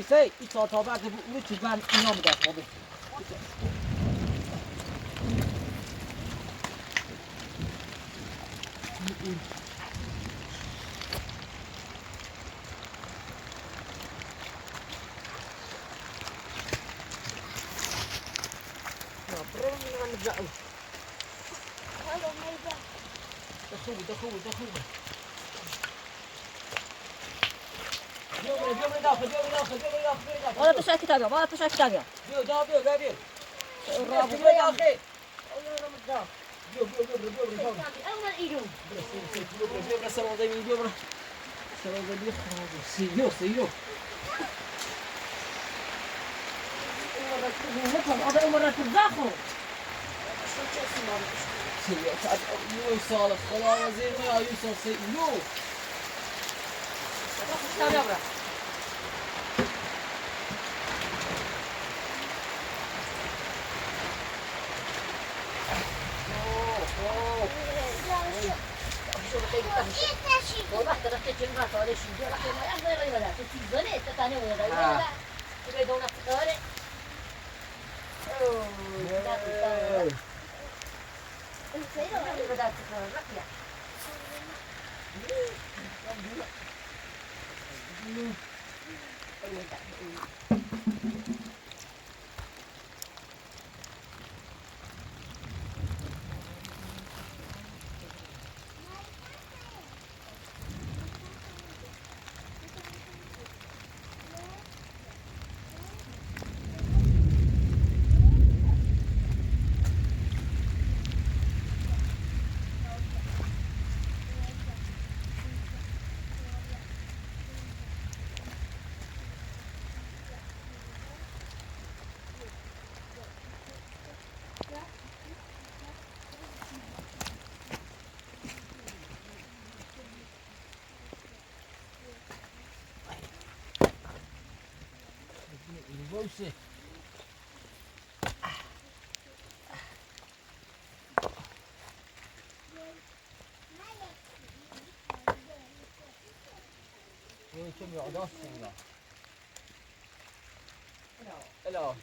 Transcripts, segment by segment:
Sei, i co to bardzo wrócić wam i nie da sobie. ولا تشعر كتابه ولا تشعر كتابه هذا مرة تتزاخوا يوصل خلاص زي ما يوصل سيو باشه كم يعداش والله الا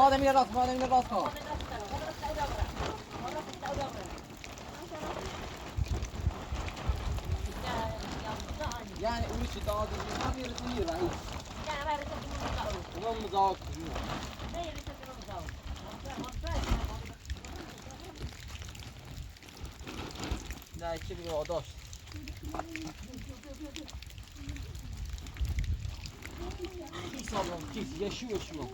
مادام یه راست ها يعني اون چه داد ما میرسونی رئیس اون مزاق نه چه بگم آداش کی سالم کی یشو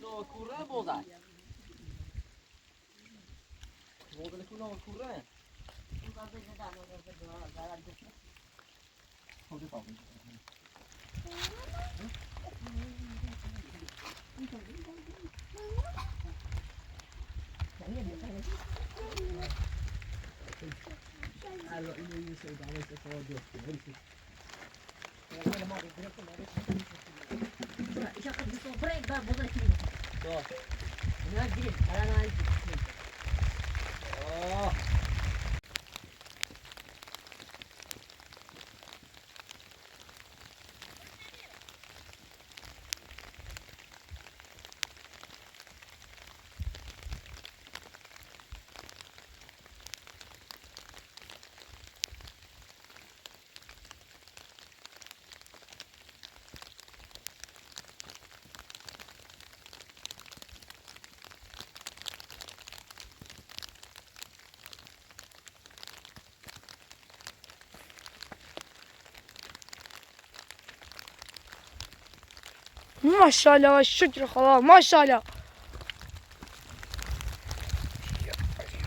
بودن کوره بودن کنه کوره ماشاءالله و شکر خدا ماشاءالله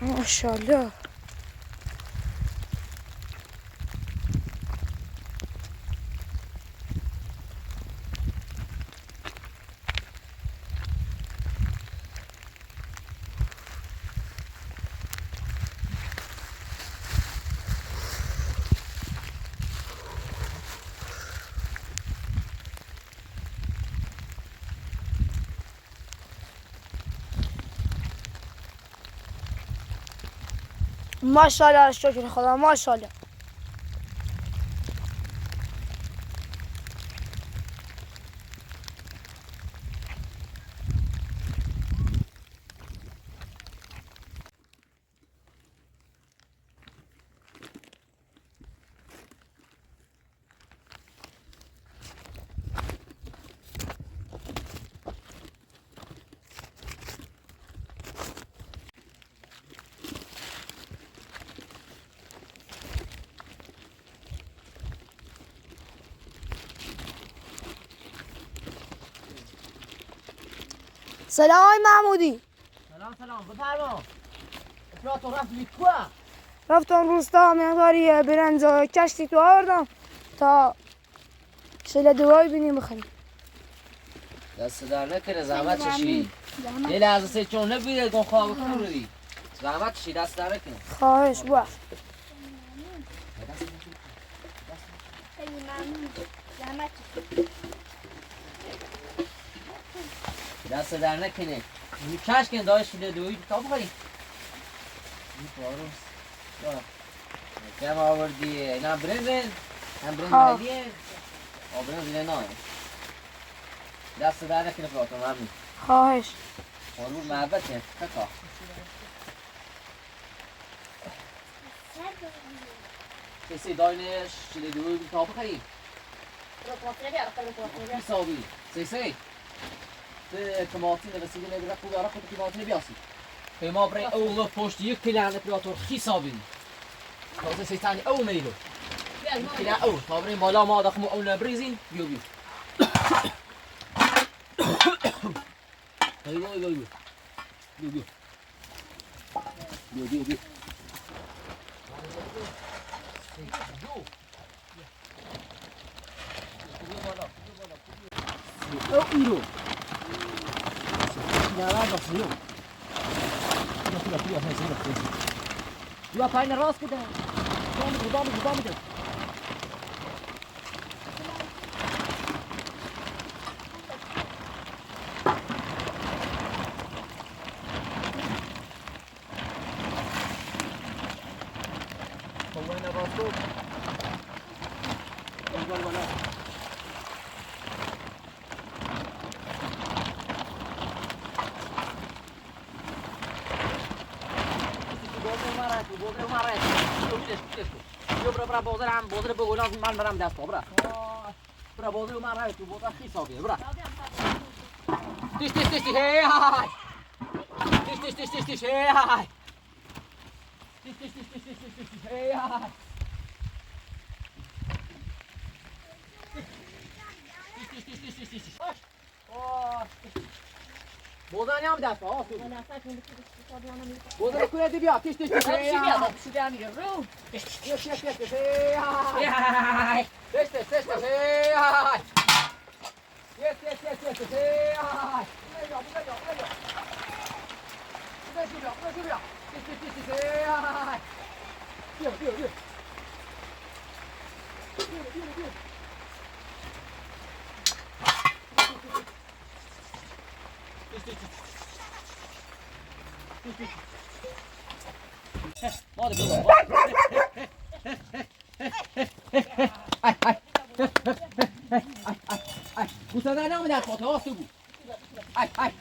ماشاءالله ماشاءالله شکر خدا ماشاءالله سلام آقای محمودی سلام بفرما افراتون رفت کوه رفتم روستا مقداری برنج و کشتی تو آوردم تا شله دوایی بینیم بخریم دست در نکنه زحمت چشی یه لحظه سه چون نبیده گون خواب کنم رو دی زحمت چشی دست در نکنه خواهش باش دست در نکنه این کش کن داشت شده دوی تا بخوریم این پاروس کم آوردی اینا برنزن هم برنز ملیه برنز اینه نه دست در نکنه پراتو ممنون خواهش قربون محبته ککا کسی داینش شده دوی تا بخوریم حسابی سی تماطین رسیده نگره خوب داره خود تماطین بیاسی ما برای اول پشت یک کیلو پراتور حسابی تازه سیستانی اول میلو کیلو اول تا برای بالا ما داخل اول نبریزین بیو بیو بیو بیو بیو بیو بیو بیو بیو او ایرو نرا بسیو دو پایین راست کده دوام کده Buena rasto. Igual. بوزر مرا یو برا بوزر هم بوزر بگونا من برام دست برا برا بوزر مرا تو بوزر حسابی برا تیش هی های تیش هی های تیش هی های تیش بوزر هم دست بوزر کنه دی بیا تیش چی بیا شده امیر رو Yes, hey, hi. Yes, hey, hi. Yes, hey, hi. Gusta da não, me dá foto, ó, subo. Ai.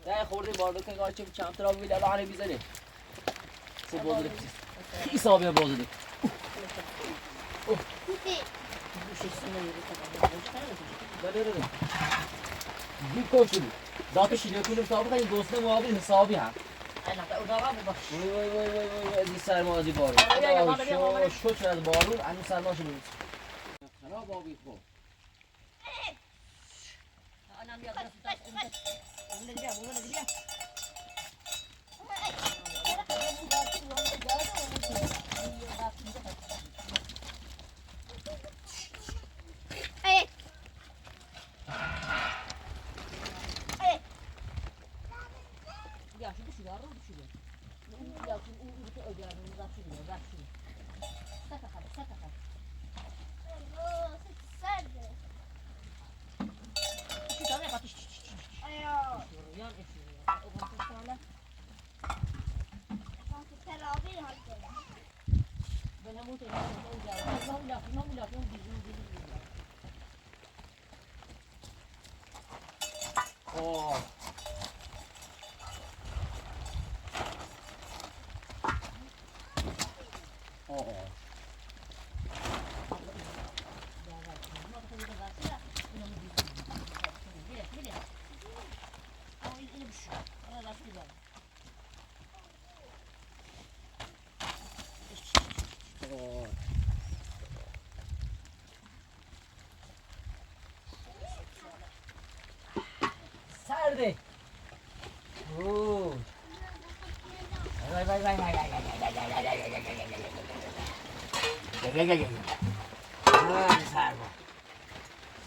نه خورده باردو که گاچه چند تا رو بیل الان میزنه سه بازده حسابی بازده بله بی کوشی داده شیله کنیم تا بخواهیم دوسته موابی حسابی هم وای این سرمازی بارون شو چرا از بارون این سرمازی بود خراب آبی خوب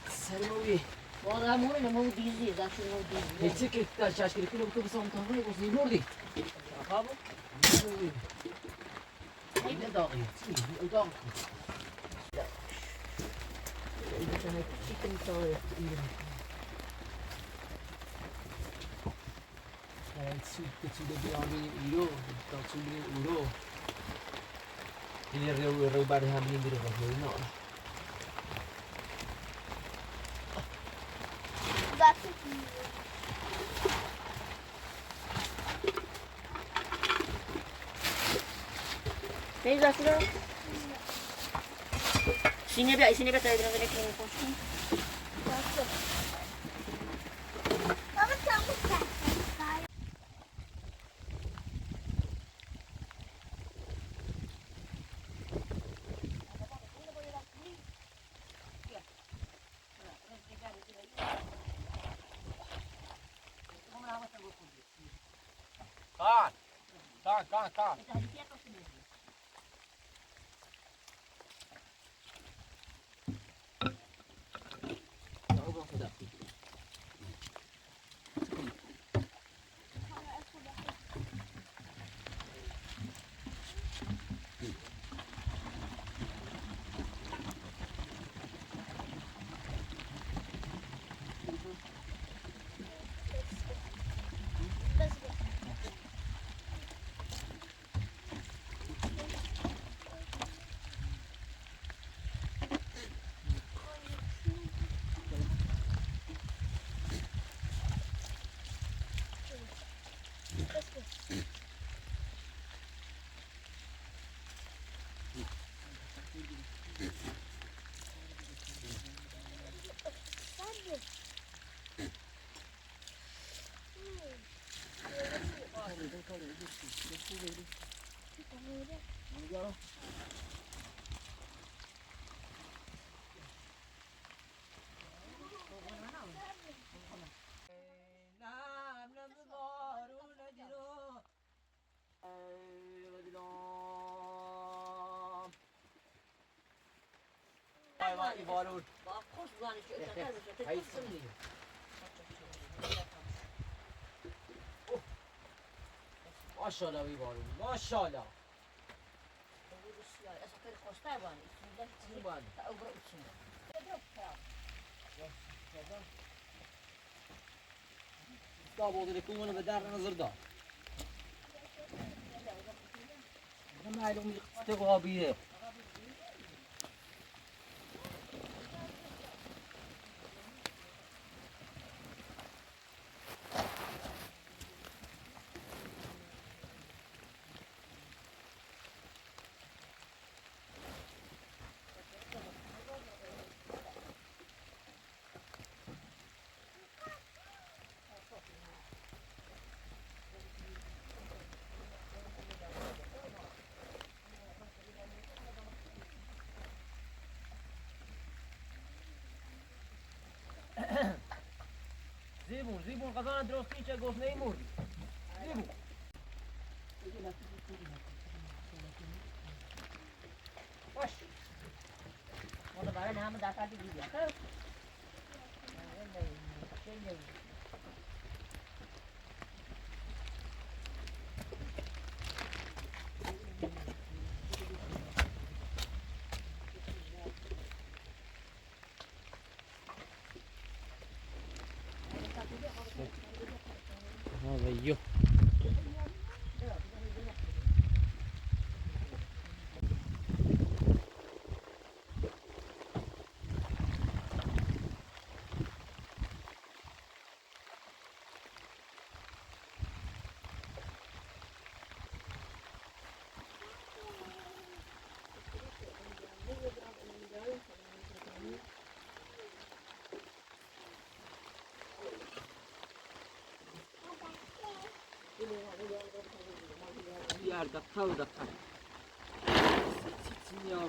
سلموی والله همونه نمو دیزی داشت نمو دیزی هیچی که در چشم کلی تو بسام تمام بازی بردی خابو خیلی داغی چی داغ چیکن تاوی سوت چیده بیانی ایرو تا چوبی ایرو این رو بعد همین دیره باشه نه Neyi zaten? Sine bir tane biraz elektriğini koştum. Kan. Vay varur. Bak koş bu hani şu Hayır şimdi. Maşallah vay varur. Maşallah. Esas koştar var. İçinde Kim var? ta öbür içinde. Daha bu odada kullanı ve der nazırda. Bu malum istigabiye. زیبون قضا درست نیچه گفت نیمون زیبون باش Onu bana ne ama dakika bir gidiyor. هذا يو yerde kal da kal. Çiçin ya bu.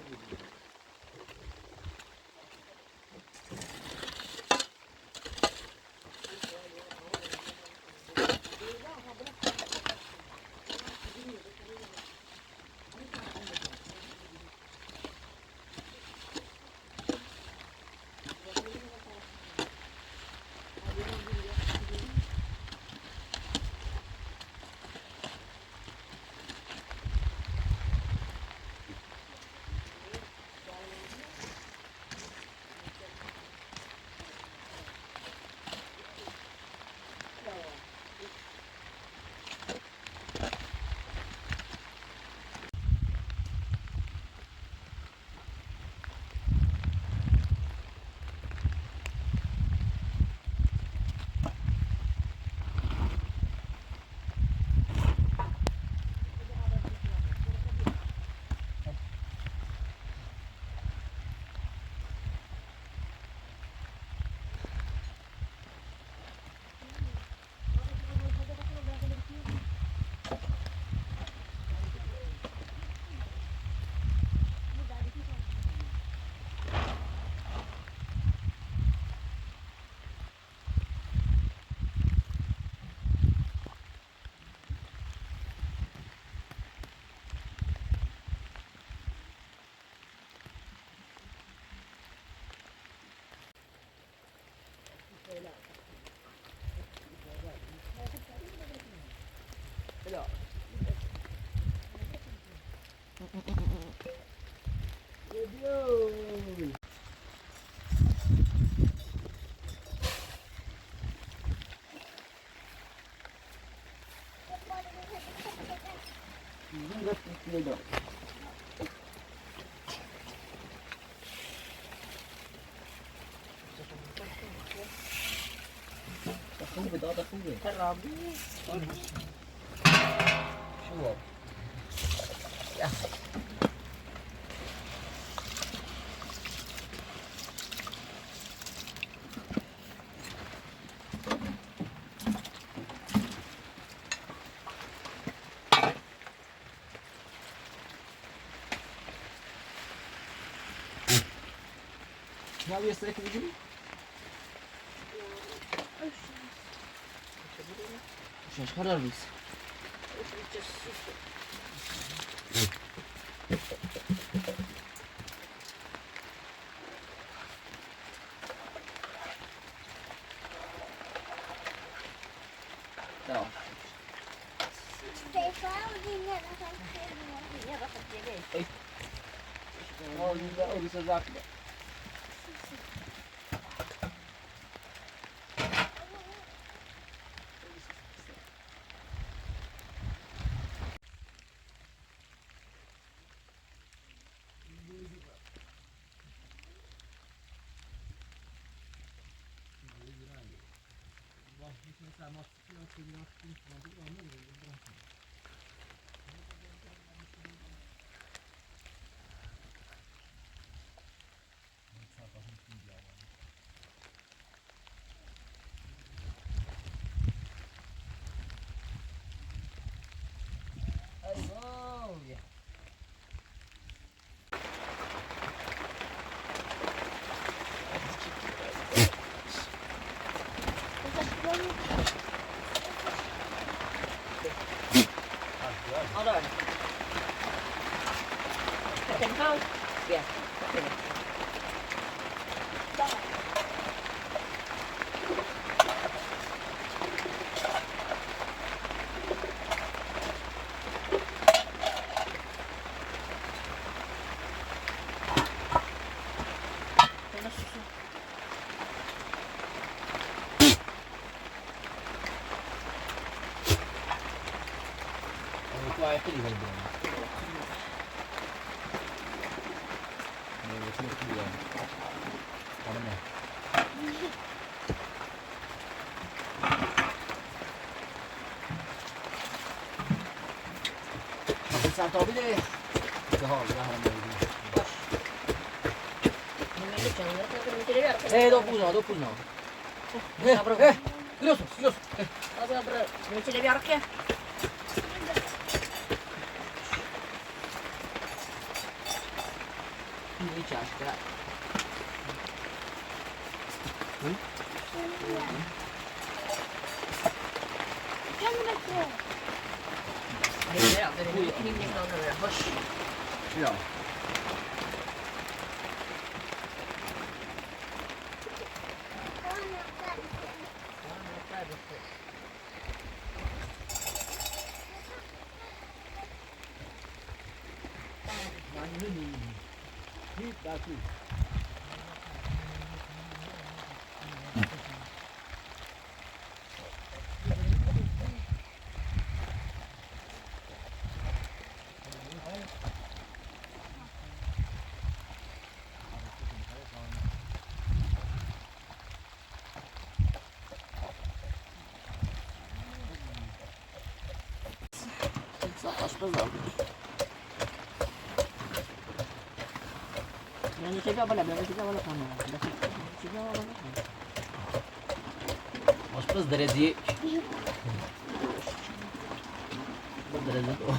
زين رفت كده دخلوا بضاعة دخلوا الرابي شو هو؟ يا أخي ناوي يستريك بيجري؟ مش قرر بيس تمام او لسه زاكله Alright. Second house? Yeah. Qua è finito il bene. Non lo più bene. Guarda me. Ma pensato a vedere? Dopo no, dopo no. Grosso, grosso. Non ci devi arche? Quindi ciasca. Ja. Non ci vado la camera. Aşpaz derece. Bu derece o.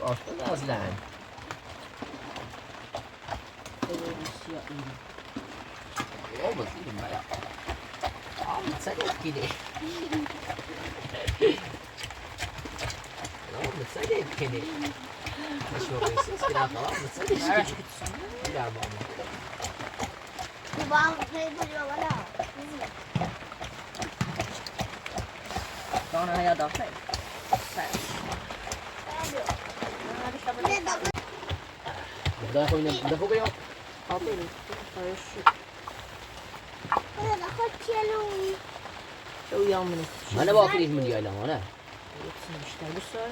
Aşpaz aslan. Olmaz değil mi ya? Abi sen etkili. Olmaz sen etkili. Nasıl oluyorsun? Silah falan mı? Sen etkili. Silah bağlı. Con hai da fare. Da koyun. Da koyun. تو يوم أنا باكل من يا إلهي أنا اشتغل السؤال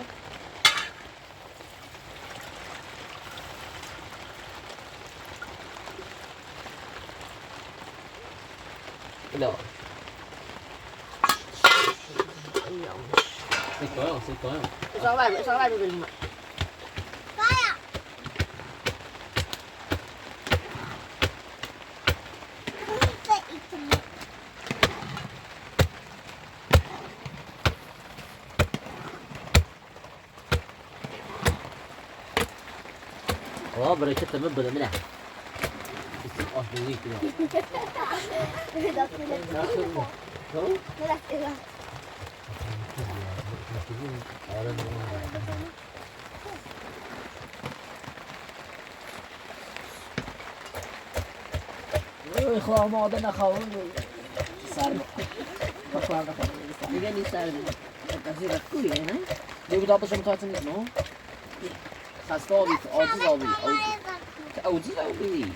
لا يوم سيكون صغار بالماء بريكتها مبدا منها أفضليك إخوة ما عندنا خاون صار بخواه دیگه نیست سر تفسیر کویه نه؟ دیگه داده شما تاعت نیست نو خسته آبی عاجز آبی عاجز آبی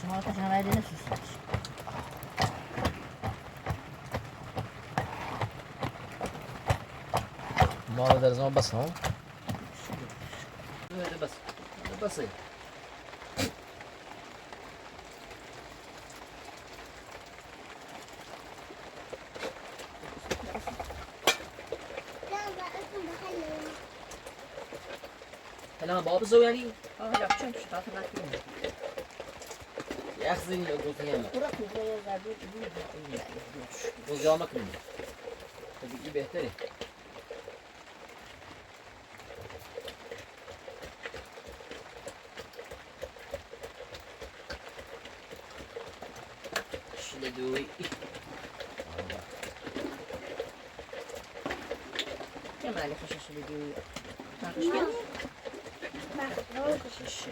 شما کشان رایده نسوستش ما در زمان بس ها بس بس هلا بابا زو يعني yapacağım şu tatlı nakliye. يا اخي زين لو قلت يلا Bura kuzeye zardı bu وزيامك مني تبي بهتري شنو دوي كم على خشش اللي دي تاخش كده ما خشش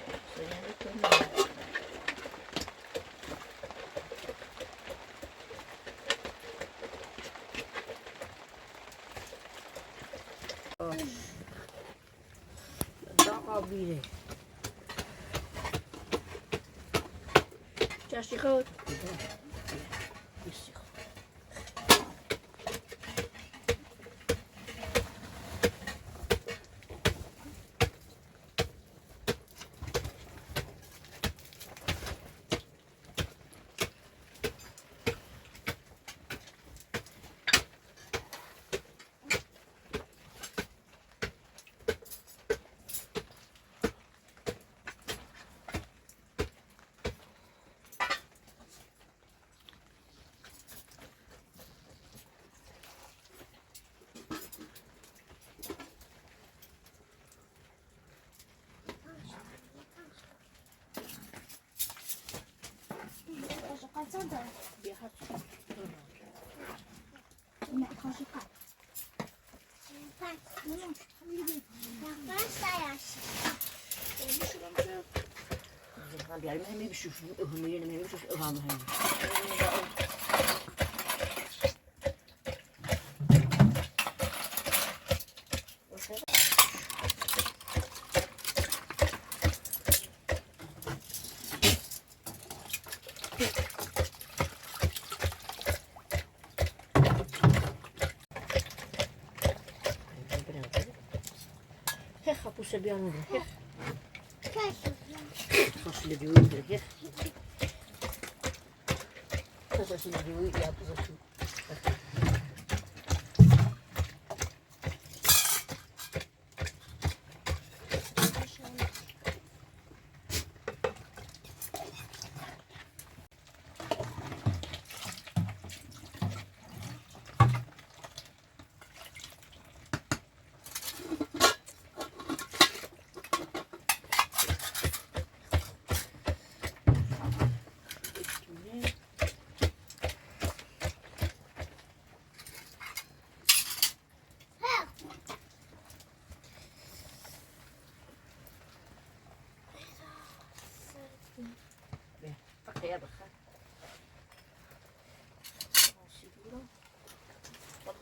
قابيله جاشي خود بیاریم همه بشوف همه همه بشوف همه هخ پوست بیارم هخ فصل دیوی هخ فصل دیوی یا فصل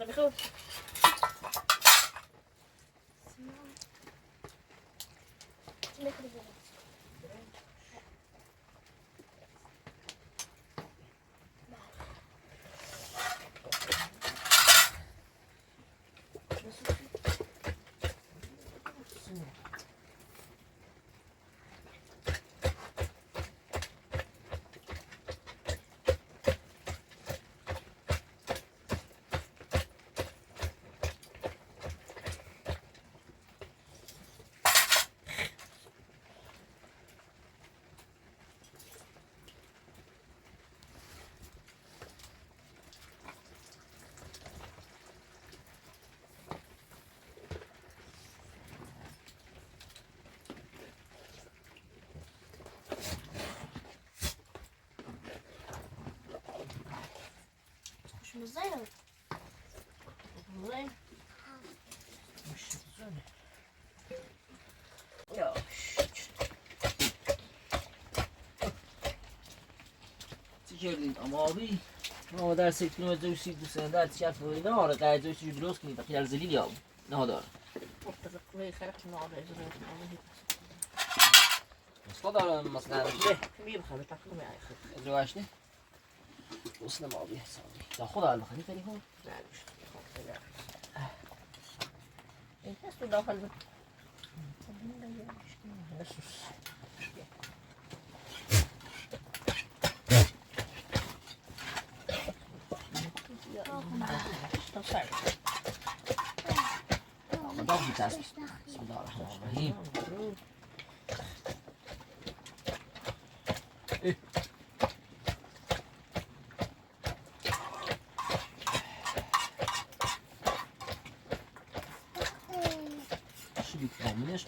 بخور بخور. مش زين زين مش زين يا تجردین آمابی ما در سکتون و دوستی دوستان در تشرف و اینا آره قاعد دوستی درست کنید تا خیال زلیل یا نه دار وقت خرقت ناده ازرق اصلا دارم مثلا له مين خلي تاخذ معي خذ ازرواشنی وصلنا ما بيه حسابي تا خد على المخاليف اللي هون لا مش لا انت استو داخل بك بسم الله الرحمن الرحيم منش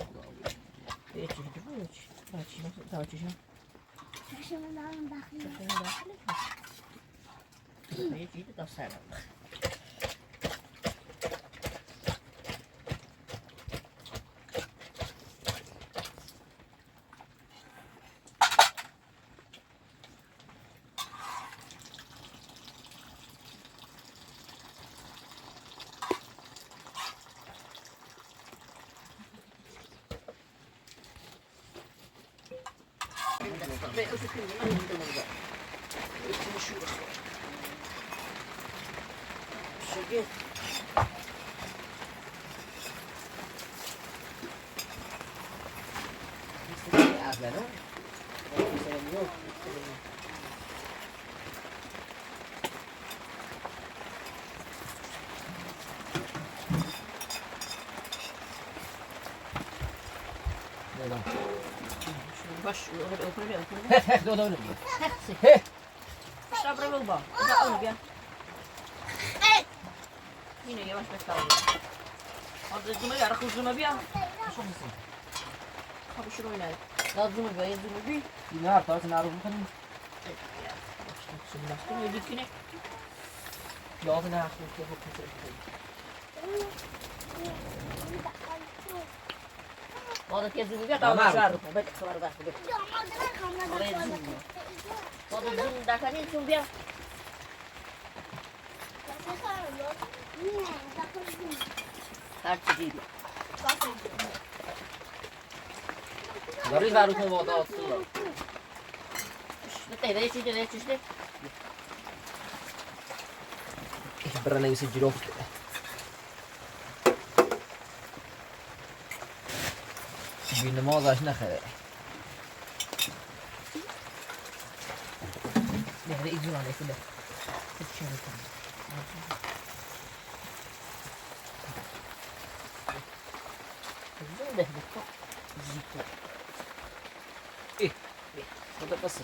ايه تجيبوش تاچی شما دارم داخلی یه چیزی داستانم باش دو دو صبر بالبا لا اول بيا هنا يا واش بتاعي هذا الزملاء يعرفوا الزملاء بيا شو نسوي خبر شنو هنا لا الزملاء بيا الزملاء بي نعرف تعرف نعرف ممكن شو يجيك هنا يا انا اخذ كيف هذا كيف الزملاء بيا تعال شعره بيت خبر ده بيت هذا الزملاء ده كان يشوف بيا هات تجيبي غريب معروف موضوع الصورة نتهي ده يشيل برنا يسجلوا بين ما ضاش نخله ده هذا يجي على كده تشيل ده بالطق زيتون ايه هذا بس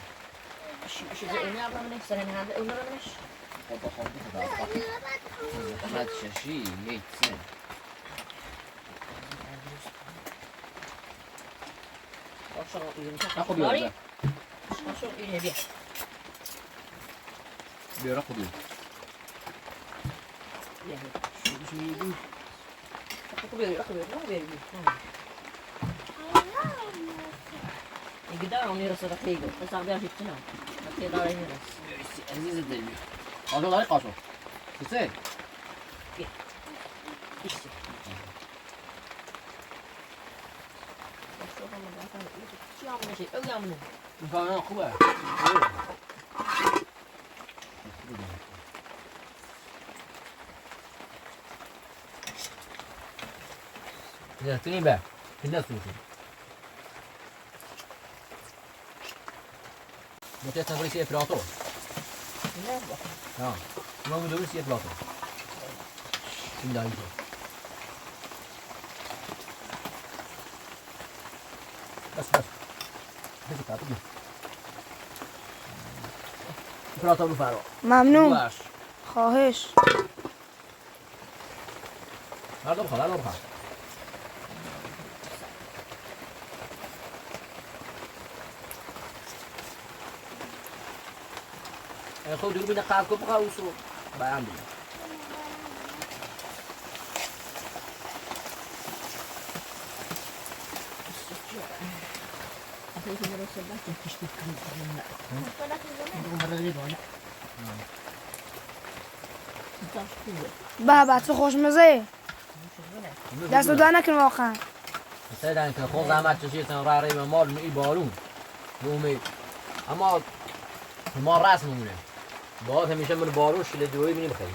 شو زي انا ابغى من نفسي انا هذا ولا مش هذا خالد هذا ما تششي يتسن اخو بيرا شو ايه بيه بيرا خدوه يعني شو يجي اخو بيرا ما بيرا يقدر أن يرسل دقيقة بس أبغى أشوفه بس يقدر يرسل عزيز الدنيا قاشو داري قاشو شو بیا بیشتر چی همونه شد؟ او همونه این خوبه. نه تونی به نه تونی. Måste jag ta och se prato? نه Ja. Nu har vi då se prato. این دایی تو. بس. بس prato بیا. prato رو فرا. ممنون. باش. خواهش. مردم خاله خود رو بینه قاب کپ خواهوس رو بیان بینه به تو خوشمزه. دست در نکن واقعا. مثلا که خود زحمت کشید راه ریم مال می بارون نومی اما ما راست میمونه بعد همیشه من بارون شله دوری می‌بینیم خیلی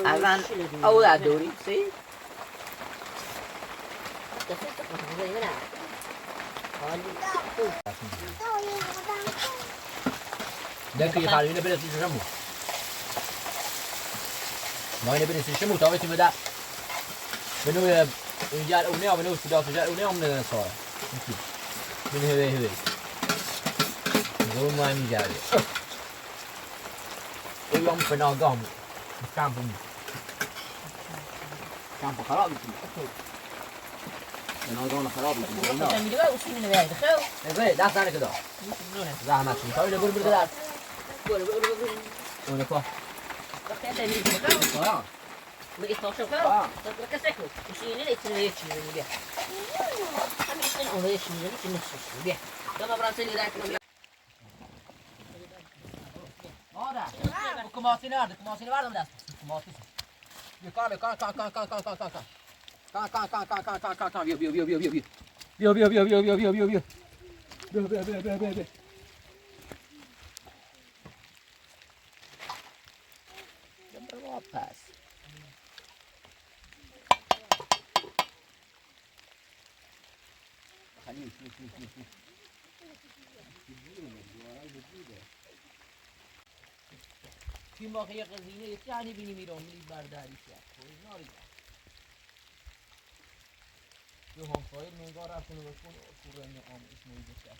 اول او در دوری سی دکه یه خالی نبرسی شمو ما اینه برسی شمو تا وقتی مدا بنو اینجا اونه بنو صدا جا اونه اون سوال من هوی گروه ما می‌جاره ایام پناهگاه کامپ خراب می‌کنه پناهگاه خراب می‌کنه كان مدوي وصلنا لبعيد خو ازاي دست نکنه کدا زحمت شد تا اینو برو در اون کو وقت انت اللي خو آه لقيت طاشه خو طب كسكو وشيني لقيت اللي يشيل اللي بيها هم يسمعوا هو يشيل اللي نفسه بيها لما براسلي ذاك آره کماسی نرد کماسی نردم دست کماسی بیا پس خلیل فی واقعی قضیه یعنی بینی میرم میری برداری کرد خب ناری دو هم فایل منگار رفتن و بکن فرن آم اسموی بسر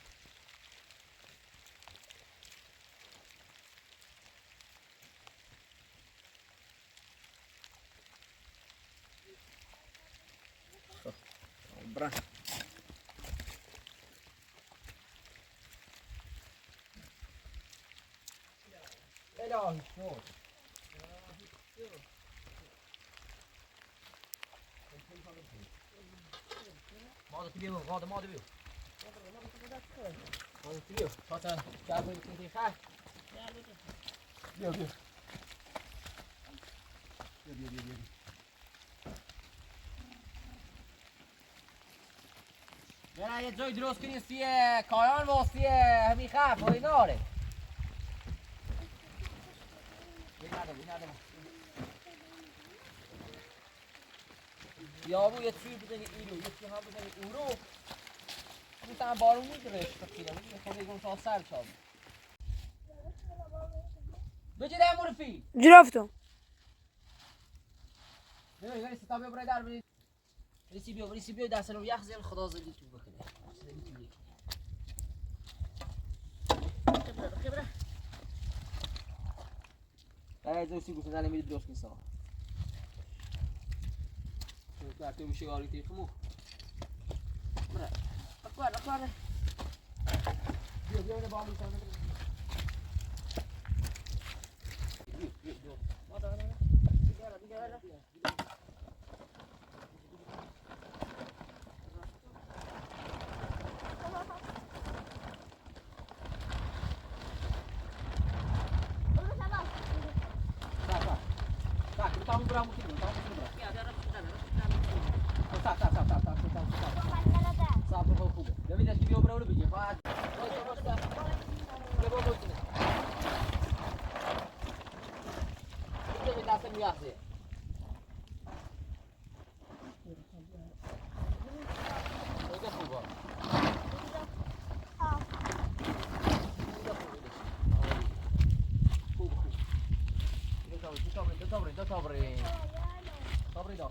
برا الهی شد ماذا تبيه غاضي ما تبيه ماذا تبيه خاطر جابوا يمكن خاف بيو بيو برای یه جای درست کنی سی کایان واسه همین خف و ایناره یا یه چی بزنی ایرو یکی هم بزنی اورو میتونم بارون میگیرش تقریبا خود یکم تا سر چاب بچه ده مورفی جرافتم. ببین ستا ببره در برید ریسی بیو دست رو یخ زیل خدا زدی تو بکنه خبره دوستی گوشه زنه میدید دوست نیسا تو میشه آری تیخ مو اقوال بیا با میشانه تمام برام كده تمام برام يا ده رفض ده رفض صعب صعب صعب صعب صعب صعب صعب صعب هو خوبه جميل ايش بيجي برا ولا بيجي فاعد جابوا موتنا انت اللي قاسم ياخذ هذا خوبه خوبه خوبه ده صبري ده صبري ده صبري ده